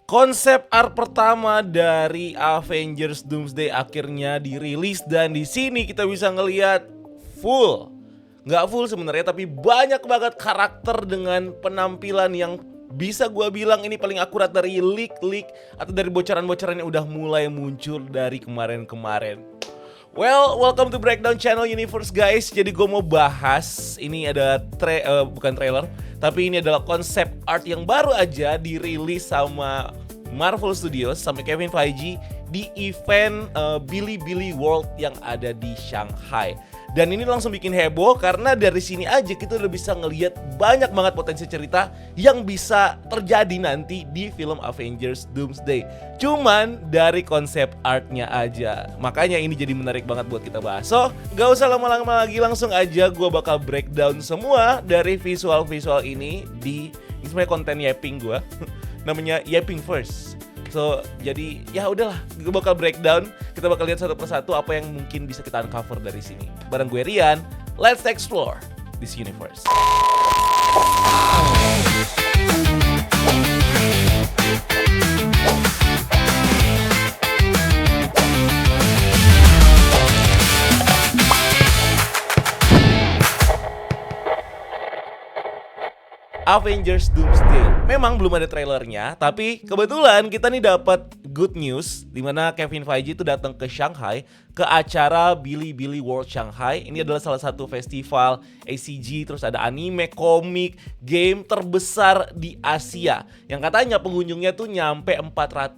Konsep art pertama dari Avengers Doomsday akhirnya dirilis dan di sini kita bisa ngelihat full. Nggak full sebenarnya tapi banyak banget karakter dengan penampilan yang bisa gua bilang ini paling akurat dari leak atau dari bocoran-bocoran yang udah mulai muncul dari kemarin-kemarin. Well, welcome to Breakdown Channel Universe guys. Jadi gue mau bahas, ini ada bukan trailer, tapi ini adalah konsep art yang baru aja dirilis sama Marvel Studios sama Kevin Feige di event Bilibili World yang ada di Shanghai. Dan ini langsung bikin heboh karena dari sini aja kita udah bisa ngelihat banyak banget potensi cerita yang bisa terjadi nanti di film Avengers Doomsday. Cuman dari konsep artnya aja. Makanya ini jadi menarik banget buat kita bahas. So, gak usah lama-lama lagi, langsung aja gue bakal breakdown semua dari visual-visual ini sebenarnya konten yapping gue. Namanya yapping first. So, jadi ya udahlah, gue bakal breakdown. Kita bakal lihat satu persatu apa yang mungkin bisa kita uncover dari sini. Bareng gue Rian, let's explore this universe. Avengers Doomsday. Memang belum ada trailernya, tapi kebetulan kita nih dapat good news di mana Kevin Feige itu datang ke Shanghai ke acara Bilibili World Shanghai. Ini adalah salah satu festival ACG, terus ada anime, komik, game terbesar di Asia. Yang katanya pengunjungnya tuh nyampe 400.000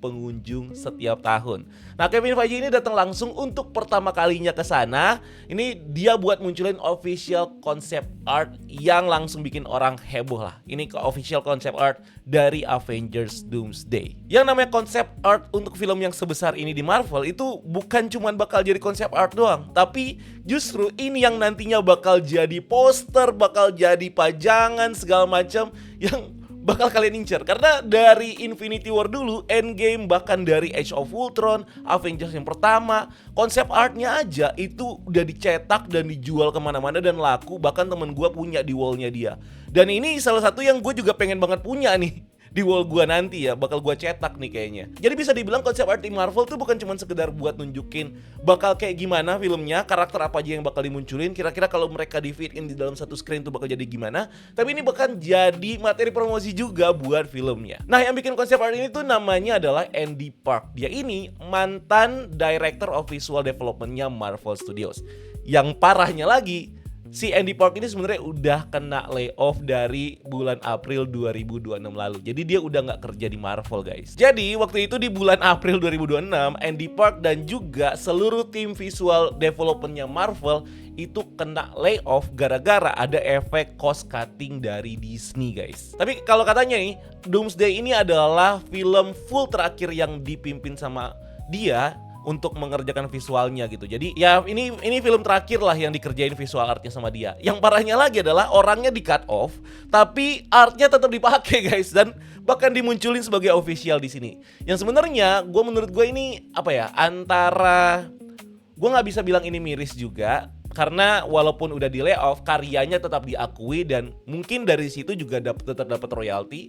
pengunjung setiap tahun. Nah, Kevin Feige ini datang langsung untuk pertama kalinya ke sana. Ini dia buat munculin official concept art yang langsung bikin orang heboh lah. Ini ke official concept art dari Avengers Doomsday. Yang namanya concept art untuk film yang sebesar ini di Marvel itu bukan cuman bakal jadi concept art doang, tapi justru ini yang nantinya bakal jadi poster, bakal jadi pajangan segala macam yang bakal kalian incer. Karena dari Infinity War dulu, Endgame, bahkan dari Age of Ultron, Avengers yang pertama, konsep artnya aja itu udah dicetak dan dijual kemana-mana dan laku. Bahkan temen gue punya di wallnya dia. Dan ini salah satu yang gue juga pengen banget punya nih di wall gua nanti ya, bakal gua cetak nih kayaknya. Jadi bisa dibilang konsep art di Marvel tuh bukan cuma sekedar buat nunjukin bakal kayak gimana filmnya, karakter apa aja yang bakal dimunculin, kira-kira kalau mereka di fit in di dalam satu screen tuh bakal jadi gimana. Tapi ini bahkan jadi materi promosi juga buat filmnya. Nah, yang bikin konsep art ini tuh namanya adalah Andy Park. Dia ini mantan Director of Visual Development-nya Marvel Studios. Yang parahnya lagi, si Andy Park ini sebenarnya udah kena layoff dari bulan April 2026 lalu. Jadi dia udah nggak kerja di Marvel guys. Jadi waktu itu di bulan April 2026, Andy Park dan juga seluruh tim visual developmentnya Marvel itu kena layoff gara-gara ada efek cost cutting dari Disney guys. Tapi kalau katanya nih, Doomsday ini adalah film full terakhir yang dipimpin sama dia untuk mengerjakan visualnya gitu. Jadi ya ini film terakhir lah yang dikerjain visual artnya sama dia. Yang parahnya lagi adalah orangnya di cut off, tapi artnya tetap dipakai guys, dan bahkan dimunculin sebagai official di sini. Yang sebenarnya menurut gue ini apa ya, antara gue nggak bisa bilang ini miris juga, karena walaupun udah di layoff, karyanya tetap diakui dan mungkin dari situ juga tetap dapat royalti.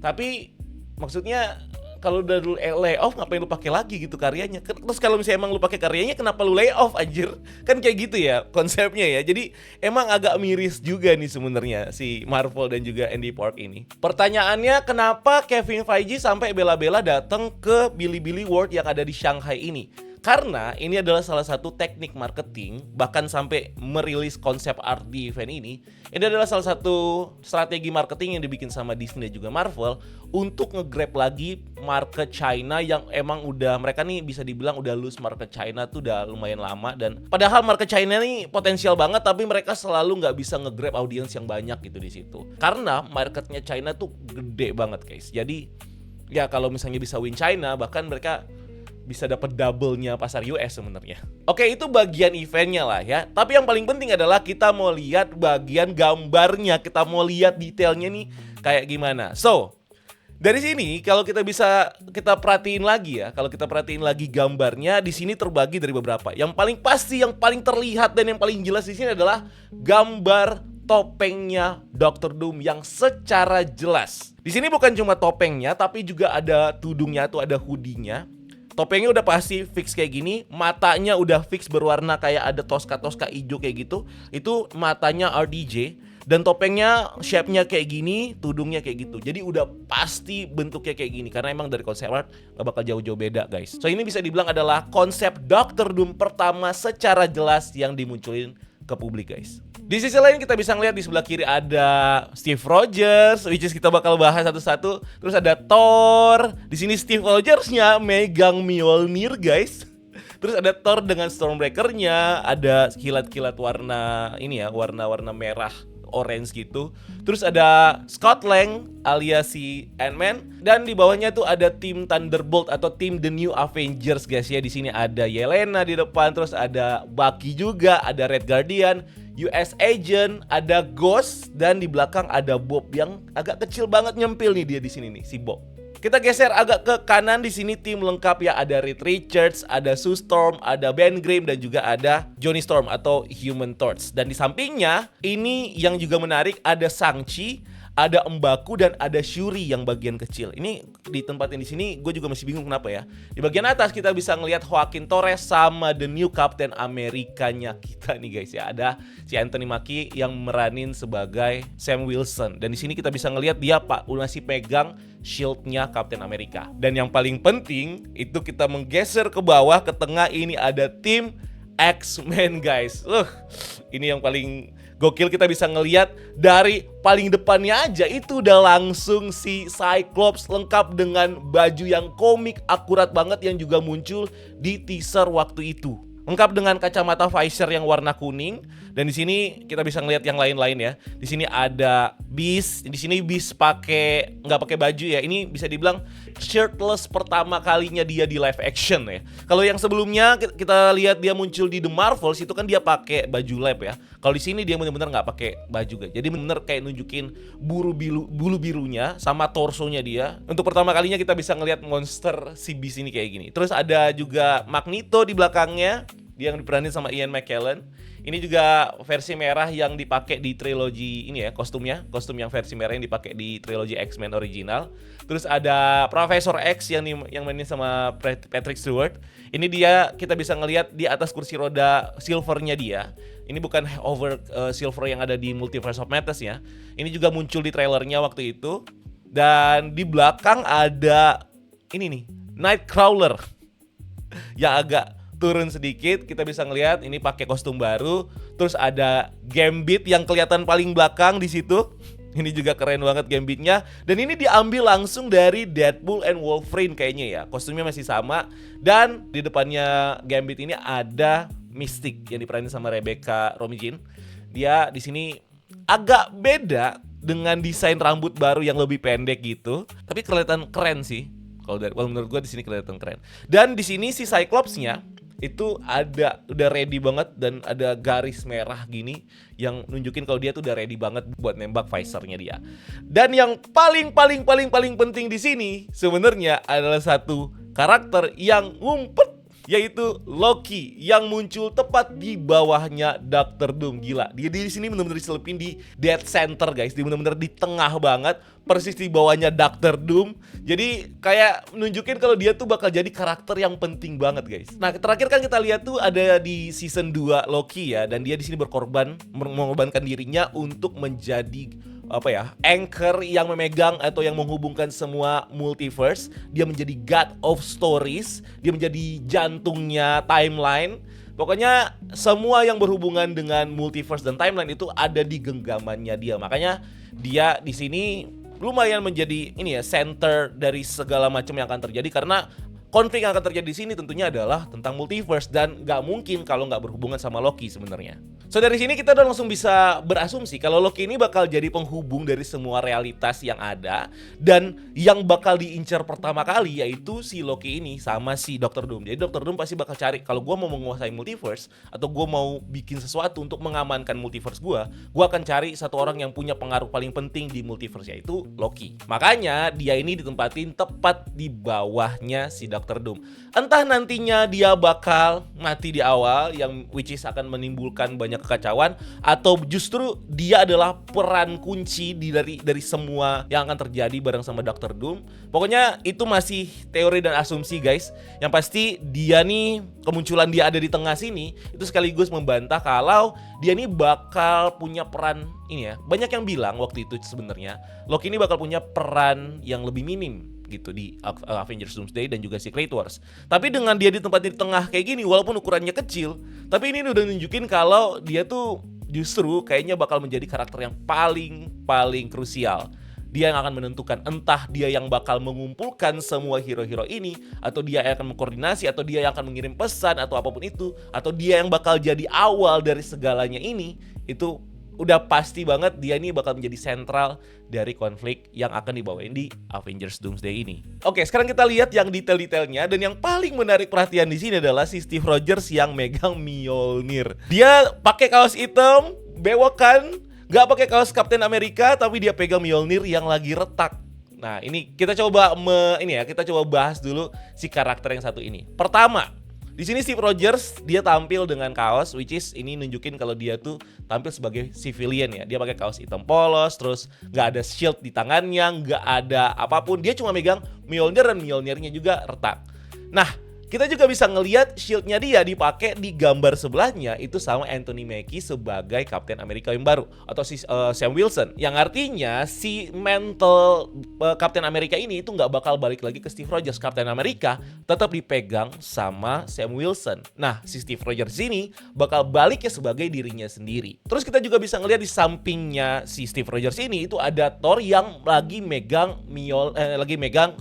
Tapi maksudnya kalau udah lu layoff, ngapain lu pakai lagi gitu karyanya? Terus kalau misalnya emang lu pakai karyanya, kenapa lu layoff anjir? Kan kayak gitu ya konsepnya ya. Jadi emang agak miris juga nih sebenarnya si Marvel dan juga Andy Park ini. Pertanyaannya, kenapa Kevin Feige sampai bela-bela datang ke Bilibili World yang ada di Shanghai ini? Karena ini adalah salah satu teknik marketing, bahkan sampai merilis konsep art di event ini. Ini adalah salah satu strategi marketing yang dibikin sama Disney dan juga Marvel untuk nge-grab lagi market China yang emang udah, mereka nih bisa dibilang udah lose market China tuh udah lumayan lama. Dan padahal market China nih potensial banget, tapi mereka selalu nggak bisa nge-grab audiens yang banyak gitu di situ. Karena marketnya China tuh gede banget guys. Jadi ya kalau misalnya bisa win China, bahkan mereka bisa dapat double-nya pasar US sebenarnya. Oke, itu bagian eventnya lah ya. Tapi yang paling penting adalah kita mau lihat bagian gambarnya, kita mau lihat detailnya nih kayak gimana. So, dari sini kalau kita perhatiin lagi ya, kalau kita perhatiin lagi gambarnya di sini terbagi dari beberapa. Yang paling pasti, yang paling terlihat dan yang paling jelas di sini adalah gambar topengnya Dr. Doom yang secara jelas. Di sini bukan cuma topengnya, tapi juga ada tudungnya atau ada hoodie-nya. Topengnya udah pasti fix kayak gini, matanya udah fix berwarna kayak ada toska-toska hijau kayak gitu. Itu matanya RDJ. Dan topengnya shape-nya kayak gini, tudungnya kayak gitu. Jadi udah pasti bentuknya kayak gini. Karena emang dari konsep art gak bakal jauh-jauh beda guys. So ini bisa dibilang adalah konsep Dr. Doom pertama secara jelas yang dimunculin ke publik guys. Di sisi lain kita bisa ngeliat di sebelah kiri ada Steve Rogers, which is kita bakal bahas satu-satu. Terus ada Thor. Di sini Steve Rogers-nya megang Mjolnir guys. Terus ada Thor dengan Stormbreaker-nya, ada kilat-kilat warna ini ya, warna-warna merah orange gitu. Terus ada Scott Lang alias si Ant-Man, dan di bawahnya tuh ada tim Thunderbolt atau tim The New Avengers guys ya. Di sini ada Yelena di depan, terus ada Bucky juga, ada Red Guardian, US Agent, ada Ghost, dan di belakang ada Bob yang agak kecil banget nyempil nih dia di sini nih si Bob. Kita geser agak ke kanan, di sini tim lengkap ya, ada Reed Richards, ada Sue Storm, ada Ben Grimm, dan juga ada Johnny Storm atau Human Torch. Dan di sampingnya ini yang juga menarik, ada Shang-Chi, ada M'Baku, dan ada Shuri yang bagian kecil. Ini ditempatin di sini, gue juga masih bingung kenapa ya. Di bagian atas kita bisa ngelihat Joaquin Torres sama The New Captain America-nya kita nih guys ya. Ada si Anthony Mackie yang meranin sebagai Sam Wilson. Dan di sini kita bisa ngelihat dia masih pegang shield-nya Captain America. Dan yang paling penting itu kita menggeser ke bawah, ke tengah ini ada tim X-Men guys. Ini yang paling gokil, kita bisa ngelihat dari paling depannya aja itu udah langsung si Cyclops lengkap dengan baju yang komik akurat banget yang juga muncul di teaser waktu itu. Lengkap dengan kacamata visor yang warna kuning, dan di sini kita bisa ngelihat yang lain-lain ya. Di sini ada Beast, di sini Beast nggak pakai baju ya. Ini bisa dibilang shirtless pertama kalinya dia di live action ya. Kalau yang sebelumnya kita lihat dia muncul di The Marvels itu kan dia pakai baju lab ya. Kalau di sini dia benar-benar nggak pakai baju guys. Jadi benar kayak nunjukin bulu birunya sama torsonya dia. Untuk pertama kalinya kita bisa ngelihat monster si Beast ini kayak gini. Terus ada juga Magneto di belakangnya, dia yang diperanin sama Ian McKellen. Ini juga versi merah yang dipakai di trilogi ini ya, kostum yang versi merah yang dipakai di trilogi X-Men original. Terus ada Profesor X yang mainin sama Patrick Stewart. Ini dia kita bisa ngelihat di atas kursi roda silvernya dia. Ini bukan hover silver yang ada di Multiverse of Madness ya. Ini juga muncul di trailernya waktu itu. Dan di belakang ada ini nih, Nightcrawler yang agak turun sedikit, kita bisa ngelihat ini pakai kostum baru. Terus ada Gambit yang kelihatan paling belakang di situ. Ini juga keren banget Gambitnya. Dan ini diambil langsung dari Deadpool and Wolverine kayaknya ya. Kostumnya masih sama. Dan di depannya Gambit ini ada Mystic yang diperanin sama Rebecca Romijn. Dia di sini agak beda dengan desain rambut baru yang lebih pendek gitu. Tapi kelihatan keren sih. Kalau menurut gue di sini kelihatan keren. Dan di sini si Cyclops-nya itu udah ready banget, dan ada garis merah gini yang nunjukin kalau dia tuh udah ready banget buat nembak visornya dia. Dan yang paling penting di sini sebenarnya adalah satu karakter yang ngumpet, yaitu Loki yang muncul tepat di bawahnya Dr. Doom. Gila, dia di sini benar-benar diselipin di dead center guys, dia benar-benar di tengah banget, persis di bawahnya Dr. Doom. Jadi kayak nunjukin kalau dia tuh bakal jadi karakter yang penting banget guys. Nah, terakhir kan kita lihat tuh ada di season 2 Loki ya, dan dia di sini mengorbankan dirinya untuk menjadi anchor yang memegang atau yang menghubungkan semua multiverse. Dia menjadi God of Stories, dia menjadi jantungnya timeline. Pokoknya semua yang berhubungan dengan multiverse dan timeline itu ada di genggamannya dia. Makanya dia di sini lumayan menjadi center dari segala macam yang akan terjadi, karena konflik yang akan terjadi di sini tentunya adalah tentang multiverse, dan nggak mungkin kalau nggak berhubungan sama Loki sebenarnya. So dari sini kita udah langsung bisa berasumsi kalau Loki ini bakal jadi penghubung dari semua realitas yang ada, dan yang bakal diincar pertama kali yaitu si Loki ini sama si Dr. Doom. Jadi Dr. Doom pasti bakal cari, kalau gue mau menguasai multiverse atau gue mau bikin sesuatu untuk mengamankan multiverse gue akan cari satu orang yang punya pengaruh paling penting di multiverse, yaitu Loki. Makanya dia ini ditempatin tepat di bawahnya si Dr. Doom. Entah nantinya dia bakal mati di awal, yang which is akan menimbulkan banyak kekacauan, atau justru dia adalah peran kunci dari semua yang akan terjadi bareng sama Dr. Doom. Pokoknya itu masih teori dan asumsi guys. Yang pasti dia nih, kemunculan dia ada di tengah sini itu sekaligus membantah kalau dia nih bakal punya peran ini ya. Banyak yang bilang waktu itu sebenarnya Loki ini bakal punya peran yang lebih minim gitu di Avengers Doomsday dan juga Secret Wars. Tapi dengan dia ditempatin di tengah kayak gini, walaupun ukurannya kecil, tapi ini udah nunjukin kalau dia tuh justru kayaknya bakal menjadi karakter yang paling krusial. Dia yang akan menentukan entah dia yang bakal mengumpulkan semua hero-hero ini, atau dia yang akan mengkoordinasi, atau dia yang akan mengirim pesan, atau apapun itu, atau dia yang bakal jadi awal dari segalanya ini. Itu udah pasti banget dia ini bakal menjadi sentral dari konflik yang akan dibawain di Avengers Doomsday ini. Oke, sekarang kita lihat yang detail-detailnya, dan yang paling menarik perhatian di sini adalah si Steve Rogers yang megang Mjolnir. Dia pakai kaos hitam, bewokan, gak pakai kaos Captain America, tapi dia pegang Mjolnir yang lagi retak. Nah, ini kita coba kita coba bahas dulu si karakter yang satu ini. Pertama, di sini Steve Rogers dia tampil dengan kaos, which is ini nunjukin kalau dia tuh tampil sebagai civilian ya. Dia pakai kaos hitam polos, terus nggak ada shield di tangannya, nggak ada apapun. Dia cuma megang Mjolnir dan Mjolnirnya juga retak. Nah, kita juga bisa ngelihat shieldnya dia dipakai di gambar sebelahnya itu sama Anthony Mackie sebagai Captain America yang baru, atau si Sam Wilson, yang artinya si mental Captain America ini itu nggak bakal balik lagi ke Steve Rogers. Captain America tetap dipegang sama Sam Wilson. Nah, si Steve Rogers ini bakal baliknya sebagai dirinya sendiri. Terus kita juga bisa ngelihat di sampingnya si Steve Rogers ini itu ada Thor yang lagi megang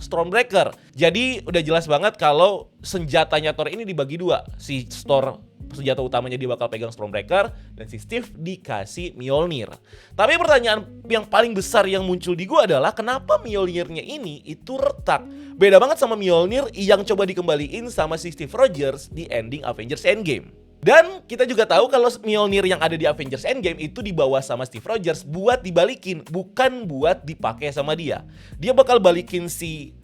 Stormbreaker. Jadi udah jelas banget kalau senjatanya Thor ini dibagi dua. Si Thor senjata utamanya dia bakal pegang Stormbreaker, dan si Steve dikasih Mjolnir. Tapi pertanyaan yang paling besar yang muncul di gua adalah kenapa Mjolnirnya ini itu retak? Beda banget sama Mjolnir yang coba dikembaliin sama si Steve Rogers di ending Avengers Endgame. Dan kita juga tahu kalau Mjolnir yang ada di Avengers Endgame itu dibawa sama Steve Rogers buat dibalikin, bukan buat dipakai sama dia. Dia bakal balikin si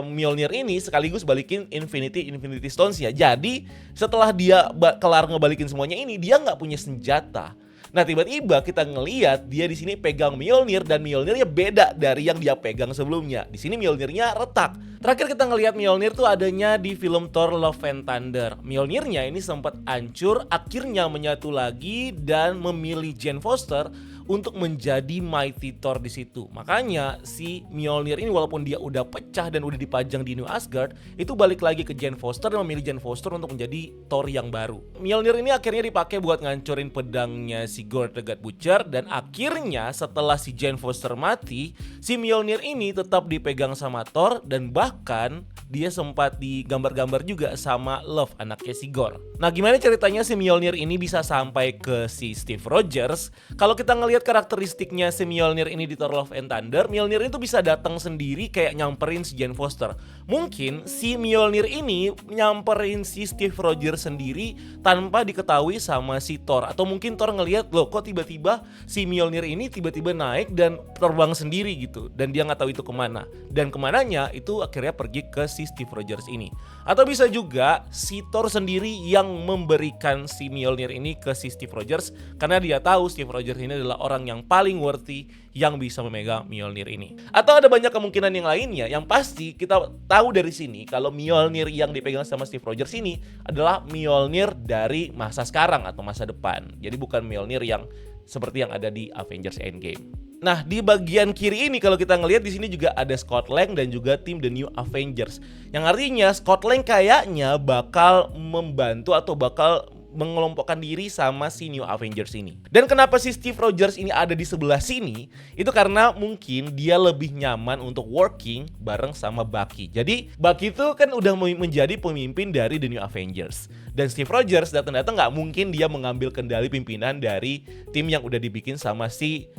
Mjolnir ini sekaligus balikin Infinity Stones ya. Jadi setelah dia kelar ngebalikin semuanya ini, dia nggak punya senjata. Nah, tiba-tiba kita ngelihat dia di sini pegang Mjolnir, dan Mjolnirnya beda dari yang dia pegang sebelumnya. Di sini Mjolnirnya retak. Terakhir kita ngelihat Mjolnir tuh adanya di film Thor Love and Thunder. Mjolnirnya ini sempat hancur, akhirnya menyatu lagi dan memilih Jane Foster untuk menjadi Mighty Thor di situ. Makanya si Mjolnir ini walaupun dia udah pecah dan udah dipajang di New Asgard, itu balik lagi ke Jane Foster dan memilih Jane Foster untuk menjadi Thor yang baru. Mjolnir ini akhirnya dipakai buat ngancurin pedangnya si Gore the God Butcher, dan akhirnya setelah si Jane Foster mati, si Mjolnir ini tetap dipegang sama Thor, dan bahkan dia sempat digambar-gambar juga sama Love, anaknya si Gore. Nah, gimana ceritanya si Mjolnir ini bisa sampai ke si Steve Rogers? Kalau kita ngelihat karakteristiknya si Mjolnir ini di Thor Love and Thunder, Mjolnir itu bisa datang sendiri kayak nyamperin si Jane Foster. Mungkin si Mjolnir ini nyamperin si Steve Rogers sendiri tanpa diketahui sama si Thor. Atau mungkin Thor ngelihat, loh kok tiba-tiba si Mjolnir ini tiba-tiba naik dan terbang sendiri gitu, dan dia nggak tahu itu kemana. Dan kemananya itu akhirnya pergi ke si Steve Rogers ini. Atau bisa juga si Thor sendiri yang memberikan si Mjolnir ini ke si Steve Rogers, karena dia tahu Steve Rogers ini adalah orang yang paling worthy yang bisa memegang Mjolnir ini. Atau ada banyak kemungkinan yang lainnya. Yang pasti kita tahu dari sini kalau Mjolnir yang dipegang sama Steve Rogers ini adalah Mjolnir dari masa sekarang atau masa depan. Jadi bukan Mjolnir yang seperti yang ada di Avengers Endgame. Nah, di bagian kiri ini kalau kita ngelihat di sini juga ada Scott Lang dan juga tim The New Avengers. Yang artinya Scott Lang kayaknya bakal membantu atau bakal mengelompokkan diri sama si New Avengers ini. Dan kenapa si Steve Rogers ini ada di sebelah sini? Itu karena mungkin dia lebih nyaman untuk working bareng sama Bucky. Jadi Bucky itu kan udah menjadi pemimpin dari The New Avengers. Dan Steve Rogers datang-datang nggak mungkin dia mengambil kendali pimpinan dari tim yang udah dibikin sama si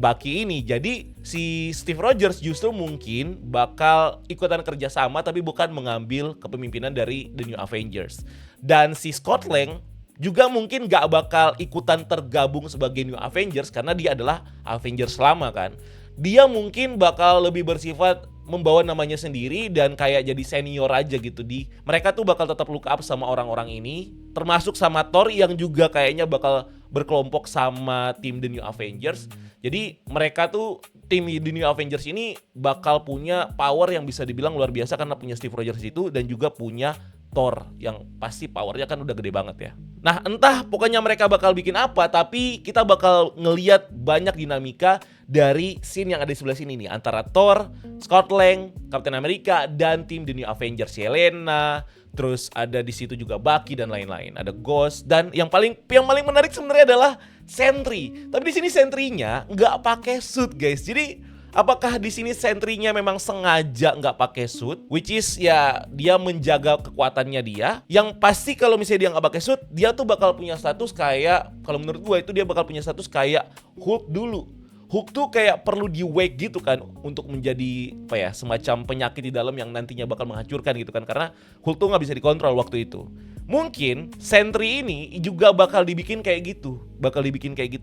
Bucky ini. Jadi si Steve Rogers justru mungkin bakal ikutan kerja sama tapi bukan mengambil kepemimpinan dari The New Avengers. Dan si Scott Lang juga mungkin gak bakal ikutan tergabung sebagai New Avengers karena dia adalah Avengers lama kan. Dia mungkin bakal lebih bersifat membawa namanya sendiri dan kayak jadi senior aja gitu. Mereka tuh bakal tetap look up sama orang-orang ini, termasuk sama Thor yang juga kayaknya bakal berkelompok sama tim The New Avengers. Jadi mereka tuh tim The New Avengers ini bakal punya power yang bisa dibilang luar biasa karena punya Steve Rogers itu dan juga punya Thor yang pasti powernya kan udah gede banget ya. Nah entah pokoknya mereka bakal bikin apa, tapi kita bakal ngeliat banyak dinamika dari scene yang ada di sebelah sini nih antara Thor, Scott Lang, Captain America dan tim The New Avengers, Yelena, terus ada di situ juga Bucky dan lain-lain. Ada Ghost dan yang paling menarik sebenarnya adalah Sentry. Tapi di sini Sentry-nya nggak pakai suit guys. Jadi apakah di sini Sentry-nya memang sengaja nggak pakai suit, which is ya dia menjaga kekuatannya dia. Yang pasti kalau misalnya dia nggak pakai suit, dia tuh bakal punya status kayak, kalau menurut gue itu dia bakal punya status kayak Hulk dulu. Hulk tuh kayak perlu di wake gitu kan untuk menjadi apa ya, semacam penyakit di dalam yang nantinya bakal menghancurkan gitu kan, karena Hulk tuh nggak bisa dikontrol waktu itu. Mungkin Sentry ini juga bakal dibikin kayak gitu.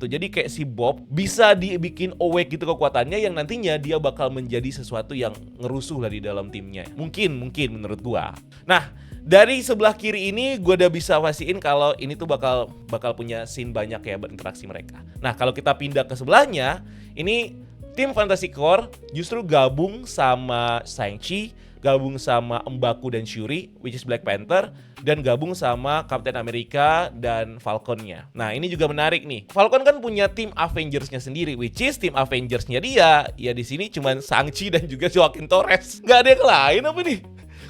Jadi kayak si Bob bisa dibikin awake gitu kekuatannya yang nantinya dia bakal menjadi sesuatu yang ngerusuh lah di dalam timnya. Mungkin menurut gua. Nah, dari sebelah kiri ini gue udah bisa pastiin kalau ini tuh bakal punya scene banyak ya berinteraksi mereka. Nah, kalau kita pindah ke sebelahnya, ini tim Fantastic Four justru gabung sama Shang-Chi, gabung sama M'Baku dan Shuri, which is Black Panther, dan gabung sama Captain America dan Falcon-nya. Nah, ini juga menarik nih. Falcon kan punya tim Avengers-nya sendiri, which is tim Avengers-nya dia. Ya di sini cuman Shang-Chi dan juga Joaquin Torres. Nggak ada yang lain apa nih?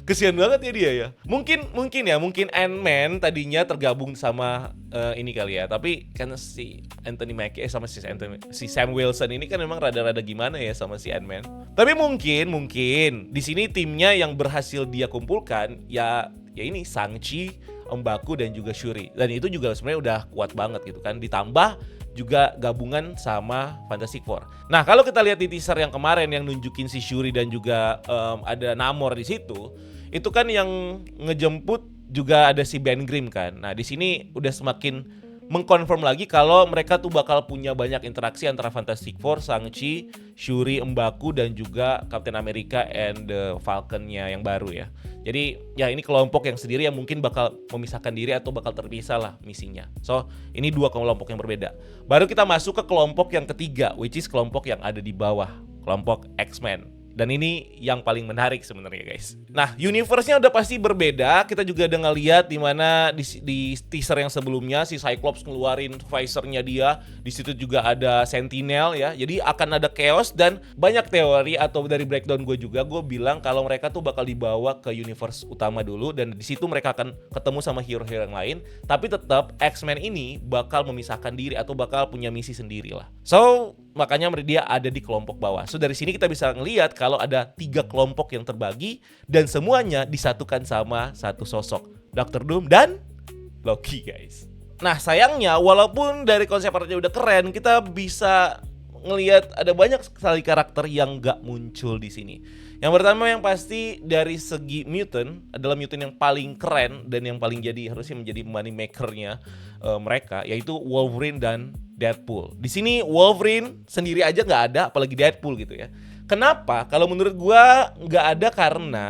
Kesian banget ya dia ya. Mungkin Ant-Man tadinya tergabung sama ini kali ya. Tapi kan si Anthony Mackie sama si Sam Wilson ini kan memang rada-rada gimana ya sama si Ant-Man. Tapi mungkin di sini timnya yang berhasil dia kumpulkan ya ini Shang-Chi, M'Baku dan juga Shuri. Dan itu juga sebenarnya udah kuat banget gitu kan. Ditambah juga gabungan sama Fantastic Four. Nah, kalau kita lihat di teaser yang kemarin yang nunjukin si Shuri dan juga ada Namor di situ, itu kan yang ngejemput juga ada si Ben Grimm kan. Nah, di sini udah semakin mengkonfirm lagi kalau mereka tuh bakal punya banyak interaksi antara Fantastic Four, Shang-Chi, Shuri, M'Baku dan juga Captain America and the Falcon-nya yang baru ya. Jadi ya ini kelompok yang sendiri yang mungkin bakal memisahkan diri atau bakal terpisah lah misinya. So ini dua kelompok yang berbeda. Baru kita masuk ke kelompok yang ketiga, which is kelompok yang ada di bawah, kelompok X-Men. Dan ini yang paling menarik sebenarnya guys. Nah, universe-nya udah pasti berbeda. Kita juga udah ngeliat di mana di teaser yang sebelumnya si Cyclops ngeluarin visor-nya dia. Di situ juga ada Sentinel ya. Jadi akan ada chaos dan banyak teori atau dari breakdown gue juga gue bilang kalau mereka tuh bakal dibawa ke universe utama dulu dan di situ mereka akan ketemu sama hero-hero yang lain. Tapi tetap X-Men ini bakal memisahkan diri atau bakal punya misi sendiri lah. So makanya dia ada di kelompok bawah. So dari sini kita bisa ngelihat kalau ada 3 kelompok yang terbagi dan semuanya disatukan sama satu sosok, Dr. Doom dan Loki guys. Nah sayangnya walaupun dari konsep artnya udah keren, kita bisa ngelihat ada banyak sekali karakter yang gak muncul di sini. Yang pertama yang pasti dari segi mutant adalah mutant yang paling keren dan yang paling harusnya menjadi money maker-nya mereka, yaitu Wolverine dan Deadpool. Di sini Wolverine sendiri aja nggak ada, apalagi Deadpool gitu ya. Kenapa? Kalau menurut gua nggak ada karena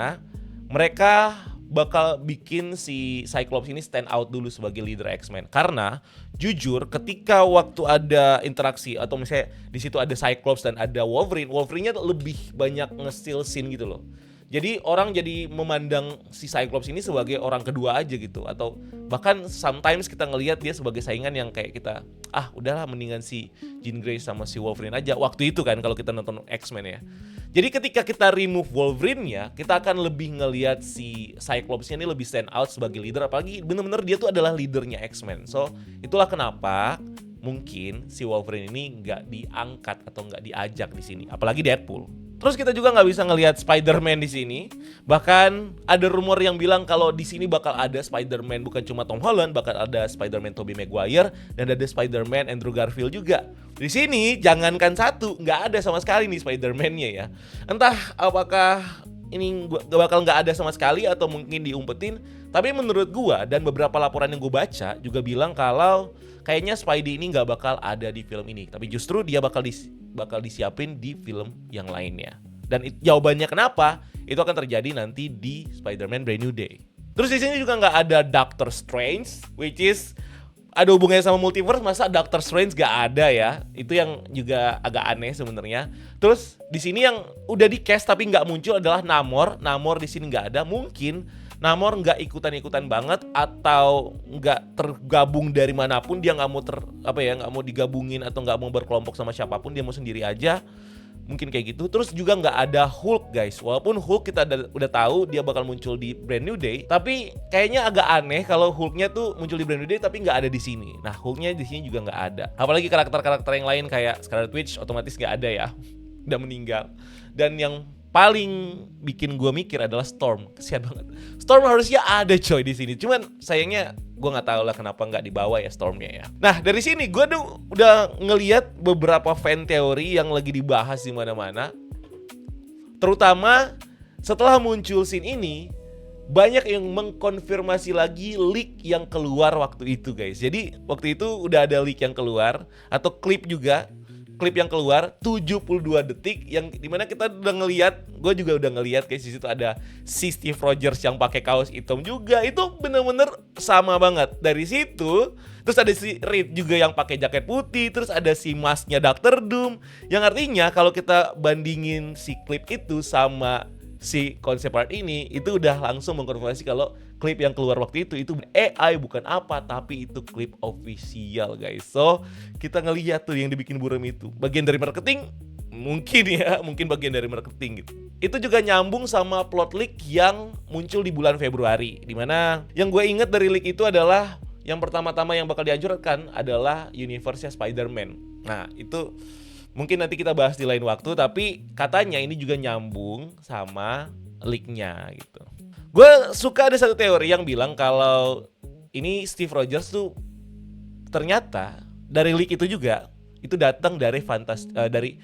mereka bakal bikin si Cyclops ini stand out dulu sebagai leader X-Men. Karena jujur ketika waktu ada interaksi atau misalnya di situ ada Cyclops dan ada Wolverine-nya lebih banyak nge-steal scene gitu loh. Jadi orang jadi memandang si Cyclops ini sebagai orang kedua aja gitu. Atau bahkan sometimes kita ngelihat dia sebagai saingan yang kayak kita, udahlah mendingan si Jean Grey sama si Wolverine aja. Waktu itu kan kalau kita nonton X-Men ya. Jadi ketika kita remove Wolverine-nya, kita akan lebih ngelihat si Cyclops-nya ini lebih stand out sebagai leader. Apalagi bener-bener dia tuh adalah leadernya X-Men. So itulah kenapa mungkin si Wolverine ini nggak diangkat atau nggak diajak di sini. Apalagi Deadpool. Terus kita juga nggak bisa ngelihat Spider-Man di sini. Bahkan ada rumor yang bilang kalau di sini bakal ada Spider-Man bukan cuma Tom Holland, bakal ada Spider-Man Tobey Maguire dan ada Spider-Man Andrew Garfield juga. Di sini jangankan satu, nggak ada sama sekali nih Spider-Man-nya ya. Entah apakah ini bakal nggak ada sama sekali atau mungkin diumpetin. Tapi menurut gua dan beberapa laporan yang gua baca juga bilang kalau kayaknya Spidey ini nggak bakal ada di film ini. Tapi justru dia bakal disiapin di film yang lainnya. Dan jawabannya kenapa? Itu akan terjadi nanti di Spider-Man Brand New Day. Terus di sini juga nggak ada Doctor Strange, which is ada hubungannya sama multiverse, masa Doctor Strange gak ada ya? Itu yang juga agak aneh sebenarnya. Terus di sini yang udah di cast tapi nggak muncul adalah Namor. Namor di sini nggak ada. Mungkin Namor nggak ikutan banget atau nggak tergabung dari manapun. Dia nggak mau nggak mau digabungin atau nggak mau berkelompok sama siapapun. Dia mau sendiri aja. Mungkin kayak gitu. Terus juga nggak ada Hulk guys. Walaupun Hulk kita udah tahu dia bakal muncul di Brand New Day, tapi kayaknya agak aneh kalau Hulknya tuh muncul di Brand New Day tapi nggak ada di sini. Nah, Hulknya di sini juga nggak ada. Apalagi karakter-karakter yang lain kayak Scarlet Witch otomatis nggak ada ya, udah meninggal. Dan yang paling bikin gue mikir adalah Storm. Kesian banget. Storm harusnya ada coy di sini. Cuman sayangnya gue nggak tahu lah kenapa nggak dibawa ya Stormnya ya. Nah dari sini gue tuh udah ngelihat beberapa fan teori yang lagi dibahas di mana-mana. Terutama setelah muncul scene ini, banyak yang mengkonfirmasi lagi leak yang keluar waktu itu guys. Jadi waktu itu udah ada leak yang keluar atau klip yang keluar 72 detik yang dimana kita udah ngelihat, gue juga udah ngelihat guys, di situ ada si Steve Rogers yang pakai kaos hitam juga, itu bener-bener sama banget. Dari situ terus ada si Reed juga yang pakai jaket putih, terus ada si masknya Doctor Doom, yang artinya kalau kita bandingin si klip itu sama si konsep art ini, itu udah langsung mengkonfirmasi kalau klip yang keluar waktu itu AI bukan apa, tapi itu klip official guys. So kita ngelihat tuh yang dibikin Burem itu bagian dari marketing, mungkin bagian dari marketing gitu. Itu juga nyambung sama plot leak yang muncul di bulan Februari, dimana yang gue inget dari leak itu adalah yang pertama-tama yang bakal dihancurkan adalah universe-nya Spider-Man. Nah itu mungkin nanti kita bahas di lain waktu, tapi katanya ini juga nyambung sama leak-nya gitu. Gue suka ada satu teori yang bilang kalau ini Steve Rogers tuh ternyata dari leak itu juga itu datang dari dari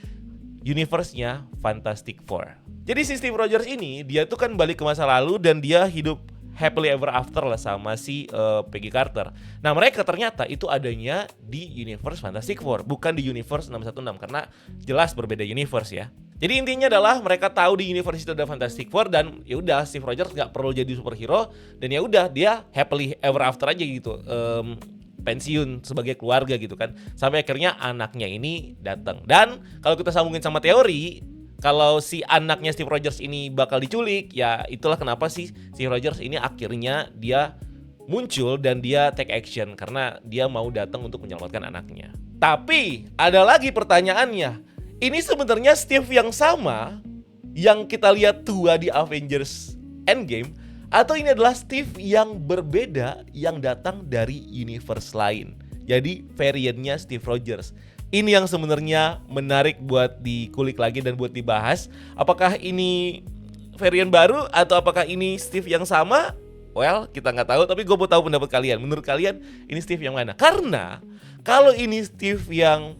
universe-nya Fantastic Four. Jadi si Steve Rogers ini dia tuh kan balik ke masa lalu dan dia hidup happily ever after lah sama si Peggy Carter. Nah mereka ternyata itu adanya di universe Fantastic Four, bukan di universe 616, karena jelas berbeda universe ya. Jadi intinya adalah mereka tahu di universe itu ada Fantastic Four dan ya udah Steve Rogers nggak perlu jadi superhero dan ya udah dia happily ever after aja gitu, pensiun sebagai keluarga gitu kan, sampai akhirnya anaknya ini datang. Dan kalau kita sambungin sama teori, kalau si anaknya Steve Rogers ini bakal diculik, ya itulah kenapa sih Steve Rogers ini akhirnya dia muncul dan dia take action karena dia mau datang untuk menyelamatkan anaknya. Tapi ada lagi pertanyaannya, ini sebenarnya Steve yang sama yang kita lihat tua di Avengers Endgame, atau ini adalah Steve yang berbeda yang datang dari universe lain? Jadi variannya Steve Rogers. Ini yang sebenarnya menarik buat dikulik lagi dan buat dibahas. Apakah ini varian baru atau apakah ini Steve yang sama? Well, kita nggak tahu, tapi gue mau tahu pendapat kalian. Menurut kalian ini Steve yang mana? Karena kalau ini Steve yang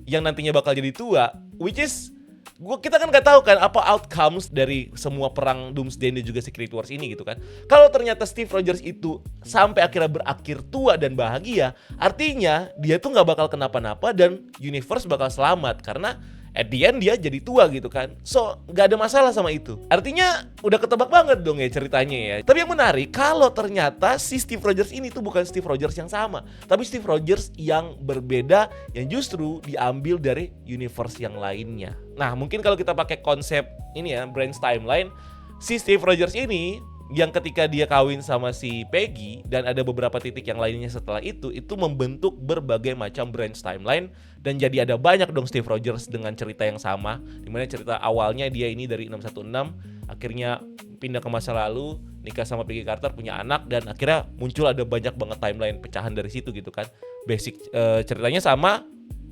nantinya bakal jadi tua, which is kita kan nggak tahu kan apa outcomes dari semua perang Doomsday dan juga Secret Wars ini gitu kan. Kalau ternyata Steve Rogers itu sampai akhirnya berakhir tua dan bahagia, artinya dia tuh nggak bakal kenapa-napa dan universe bakal selamat karena at the end dia jadi tua gitu kan. So nggak ada masalah sama itu. Artinya udah ketebak banget dong ya ceritanya ya. Tapi yang menarik kalau ternyata si Steve Rogers ini tuh bukan Steve Rogers yang sama, tapi Steve Rogers yang berbeda yang justru diambil dari universe yang lainnya. Nah mungkin kalau kita pakai konsep ini ya, Branch Timeline, si Steve Rogers ini yang ketika dia kawin sama si Peggy dan ada beberapa titik yang lainnya setelah itu membentuk berbagai macam branch timeline dan jadi ada banyak dong Steve Rogers dengan cerita yang sama, dimana cerita awalnya dia ini dari 616 akhirnya pindah ke masa lalu, nikah sama Peggy Carter, punya anak, dan akhirnya muncul ada banyak banget timeline pecahan dari situ gitu kan. Basic ceritanya sama,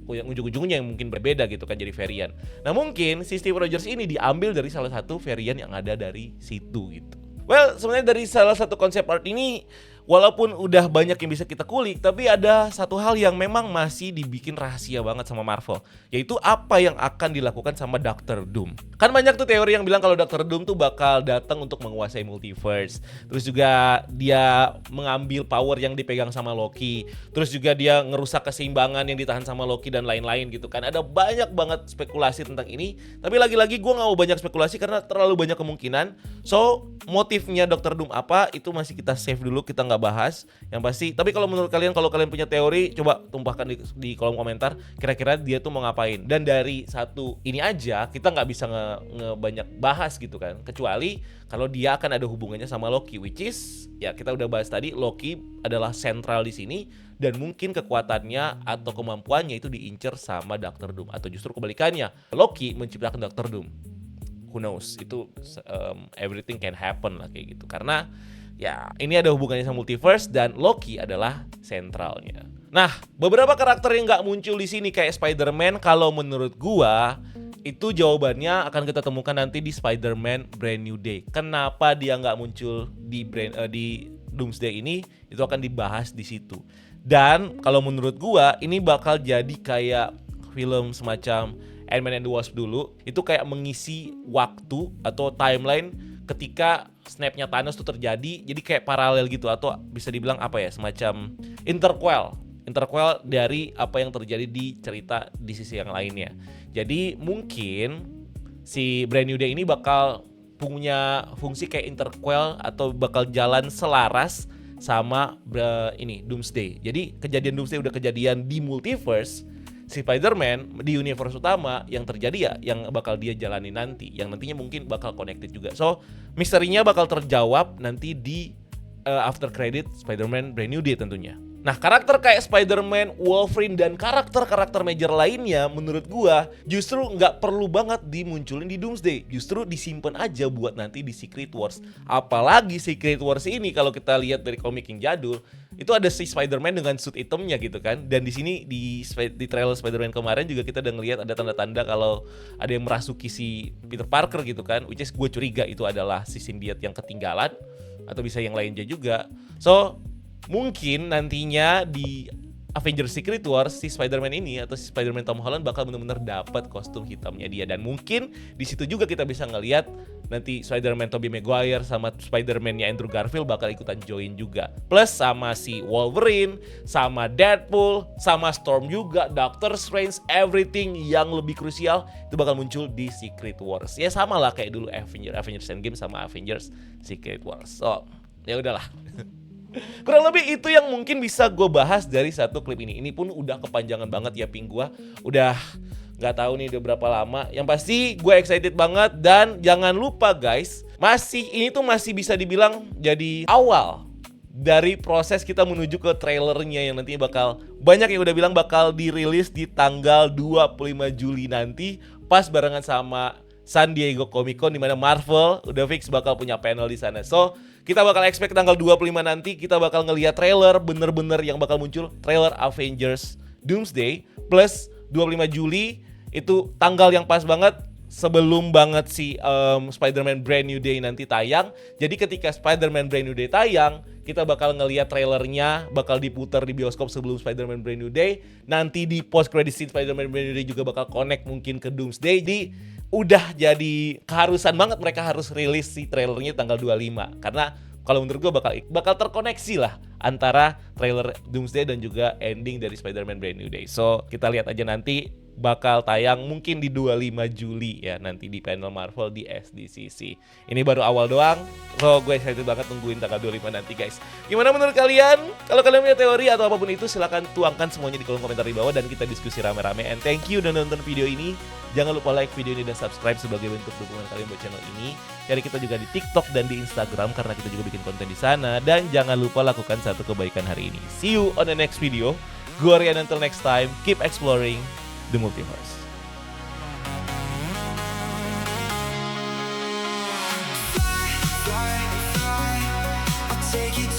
yang ujung-ujungnya yang mungkin berbeda gitu kan, jadi varian. Nah mungkin si Steve Rogers ini diambil dari salah satu varian yang ada dari situ gitu. Well, sebenarnya dari salah satu konsep art ini walaupun udah banyak yang bisa kita kulik, tapi ada satu hal yang memang masih dibikin rahasia banget sama Marvel, yaitu apa yang akan dilakukan sama Doctor Doom. Kan banyak tuh teori yang bilang kalau Doctor Doom tuh bakal datang untuk menguasai multiverse. Terus juga dia mengambil power yang dipegang sama Loki. Terus juga dia ngerusak keseimbangan yang ditahan sama Loki dan lain-lain gitu kan. Ada banyak banget spekulasi tentang ini. Tapi lagi-lagi gue gak mau banyak spekulasi karena terlalu banyak kemungkinan. So, motifnya Dr. Doom apa itu masih kita save dulu, kita nggak bahas. Yang pasti, tapi kalau menurut kalian, kalau kalian punya teori, coba tumpahkan di kolom komentar. Kira-kira dia tuh mau ngapain. Dan dari satu ini aja kita nggak bisa banyak bahas gitu kan. Kecuali kalau dia akan ada hubungannya sama Loki, which is ya kita udah bahas tadi, Loki adalah sentral di sini. Dan mungkin kekuatannya atau kemampuannya itu diincer sama Dr. Doom. Atau justru kebalikannya, Loki menciptakan Dr. Doom. Who knows, itu everything can happen lah kayak gitu. Karena ya ini ada hubungannya sama multiverse dan Loki adalah sentralnya. Nah, beberapa karakter yang nggak muncul di sini kayak Spider-Man, kalau menurut gua itu jawabannya akan kita temukan nanti di Spider-Man Brand New Day. Kenapa dia nggak muncul di Doomsday ini? Itu akan dibahas di situ. Dan kalau menurut gua ini bakal jadi kayak film semacam Ant-Man and the Wasp dulu. Itu kayak mengisi waktu atau timeline ketika snapnya Thanos itu terjadi. Jadi kayak paralel gitu, atau bisa dibilang apa ya, semacam interquel dari apa yang terjadi di cerita di sisi yang lainnya. Jadi mungkin si Brand New Day ini bakal punya fungsi kayak interquel atau bakal jalan selaras sama ini Doomsday. Jadi kejadian Doomsday udah kejadian di multiverse, si Spider-Man di universe utama yang terjadi ya yang bakal dia jalani nanti, yang nantinya mungkin bakal connected juga. So misterinya bakal terjawab nanti di after credit Spider-Man Brand New Day tentunya. Nah, karakter kayak Spider-Man, Wolverine, dan karakter-karakter major lainnya menurut gua justru nggak perlu banget dimunculin di Doomsday. Justru disimpan aja buat nanti di Secret Wars. Apalagi Secret Wars ini kalau kita lihat dari komik yang jadul, itu ada si Spider-Man dengan suit hitamnya gitu kan. Dan di sini di trailer Spider-Man kemarin juga kita udah ngelihat ada tanda-tanda kalau ada yang merasuki si Peter Parker gitu kan. Which is gue curiga itu adalah si symbiote yang ketinggalan atau bisa yang lainnya juga. So mungkin nantinya di Avengers Secret Wars si Spider-Man ini atau si Spider-Man Tom Holland bakal benar-benar dapat kostum hitamnya dia, dan mungkin di situ juga kita bisa ngelihat nanti Spider-Man Tobey Maguire sama Spider-Man-nya Andrew Garfield bakal ikutan join juga. Plus sama si Wolverine, sama Deadpool, sama Storm juga, Doctor Strange, everything yang lebih krusial itu bakal muncul di Secret Wars. Ya sama lah kayak dulu Avengers Endgame sama Avengers Secret Wars. So, ya udahlah. Kurang lebih itu yang mungkin bisa gue bahas dari satu klip ini. Ini pun udah kepanjangan banget ya ping gue. Udah gak tahu nih udah berapa lama. Yang pasti gue excited banget. Dan jangan lupa guys, ini tuh masih bisa dibilang jadi awal dari proses kita menuju ke trailernya yang nantinya bakal banyak yang udah bilang bakal dirilis di tanggal 25 Juli nanti, pas barengan sama San Diego Comic Con, dimana Marvel udah fix bakal punya panel di sana. So kita bakal expect tanggal 25 nanti kita bakal ngelihat trailer bener-bener yang bakal muncul, trailer Avengers Doomsday. Plus 25 Juli itu tanggal yang pas banget sebelum banget si Spider-Man Brand New Day nanti tayang. Jadi ketika Spider-Man Brand New Day tayang, kita bakal ngelihat trailernya bakal diputar di bioskop sebelum Spider-Man Brand New Day. Nanti di post credit scene Spider-Man Brand New Day juga bakal connect mungkin ke Doomsday. Jadi udah jadi keharusan banget mereka harus rilis si trailernya tanggal 25. Karena kalau menurut gue bakal terkoneksi lah antara trailer Doomsday dan juga ending dari Spider-Man Brand New Day. So kita lihat aja nanti bakal tayang mungkin di 25 Juli ya, nanti di panel Marvel di SDCC. Ini baru awal doang, so gue excited banget nungguin tanggal 25 nanti guys. Gimana menurut kalian? Kalau kalian punya teori atau apapun itu silahkan tuangkan semuanya di kolom komentar di bawah dan kita diskusi rame-rame. And thank you udah nonton video ini. Jangan lupa like video ini dan subscribe sebagai bentuk dukungan kalian buat channel ini. Cari kita juga di TikTok dan di Instagram karena kita juga bikin konten di sana. Dan jangan lupa lakukan satu kebaikan hari ini. See you on the next video. Gue Rian, until next time, keep exploring the multiverse. Fly, fly, I'll take you